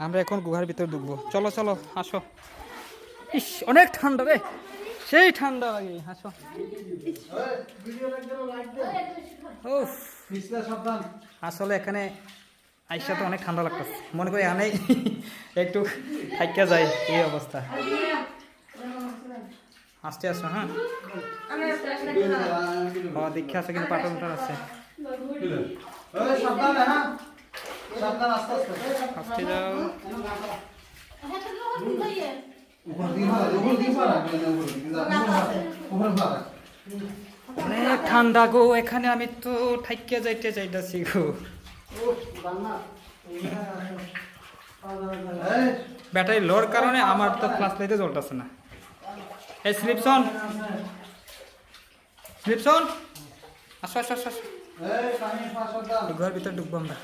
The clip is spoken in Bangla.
আমরা এখন গুহার ভিতর ঢুকবো। চলো চলো আসো। ইস অনেক ঠান্ডা রে, সেই ঠান্ডা লাগে। আসো। উফ, আসলে এখানে আইসা তো অনেক ঠান্ডা লাগতেছে, মনে করি এখানে একটু থাইকা যায় এই অবস্থা। আস্তে আসো। হ্যাঁ দেখে আছে কিন্তু পাটন আছে। আস্তে যাও। অনেক ঠান্ডা গো এখানে, আমি তো ঠাইকা যাইতে চাইতেছি গো। ব্যাটারি লোর কারণে আমার তো ফ্লাশ লাইটে জ্বলতেছে না। এই স্লিপসন, স্লিপসন আসো আসো আসো। ঘরের ভিতরে ঢুকবো আমরা।